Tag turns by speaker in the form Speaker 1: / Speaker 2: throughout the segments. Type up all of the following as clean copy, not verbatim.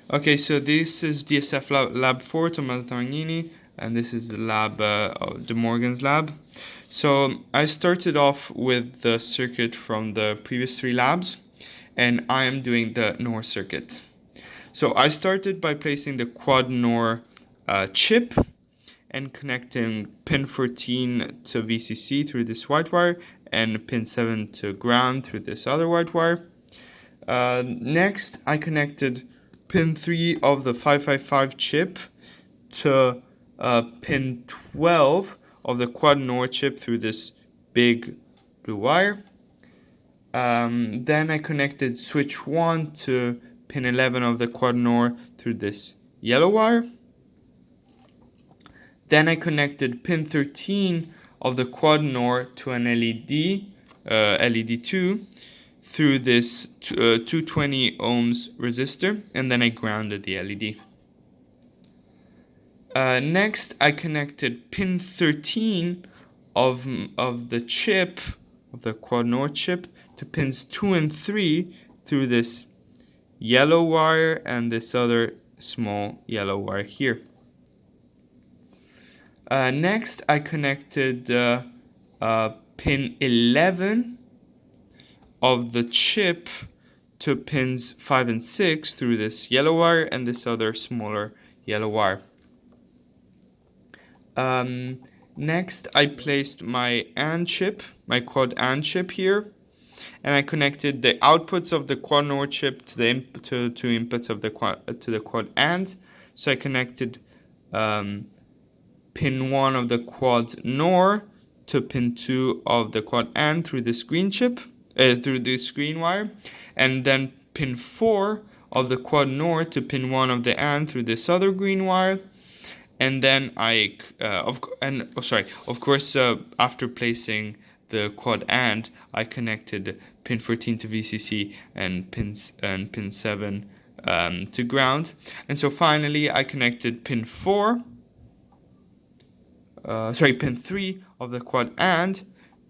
Speaker 1: Okay, so this is DSF lab 4, Tommaso Tamagnini, and this is the lab, De Morgan's lab. So I started off with the circuit from the previous 3 labs, and I am doing the NOR circuit. So I started by placing the quad NOR chip and connecting pin 14 to VCC through this white wire and pin 7 to ground through this other white wire. Next, I connected pin 3 of the 555 chip to pin 12 of the quad NOR chip through this big blue wire. Then I connected switch 1 to pin 11 of the quad NOR through this yellow wire. Then I connected pin 13 of the quad NOR to an LED, LED2, through this 220 ohms resistor, and then I grounded the LED. Next, I connected pin 13 of the chip, of the quad NOR chip, to pins 2 and 3 through this yellow wire and this other small yellow wire here. Next, I connected pin 11 of the chip to pins 5 and 6 through this yellow wire and this other smaller yellow wire. Next, I placed my AND chip, my quad AND chip here, and I connected the outputs of the quad NOR chip to the inputs of the quad AND. So I connected pin 1 of the quad NOR to pin 2 of the quad AND through this green chip, through this green wire, and then pin 4 of the quad NOR to pin 1 of the AND through this other green wire. And then of course, after placing the quad AND, I connected pin 14 to VCC and pin 7 to ground. And so finally, I connected pin 3 of the quad AND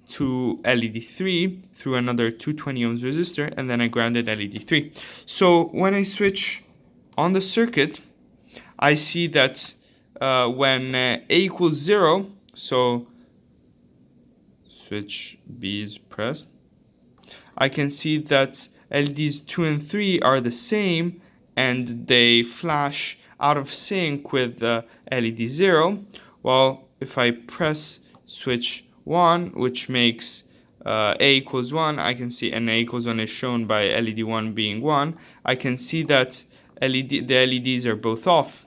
Speaker 1: to LED 3 through another 220 ohms resistor, and then I grounded LED 3. So when I switch on the circuit, I see that when A equals 0, so switch B is pressed, I can see that LEDs 2 and 3 are the same and they flash out of sync with LED 0, while if I press switch 1, which makes A equals 1, I can see, and A equals 1 is shown by LED 1 being 1, I can see that the LEDs are both off.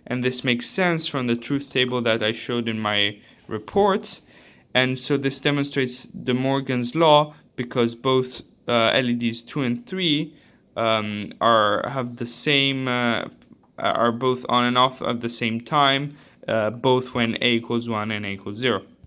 Speaker 1: And this makes sense from the truth table that I showed in my reports. And so this demonstrates De Morgan's law, because both LEDs 2 and 3 have the same are both on and off at the same time, both when A equals 1 and A equals 0.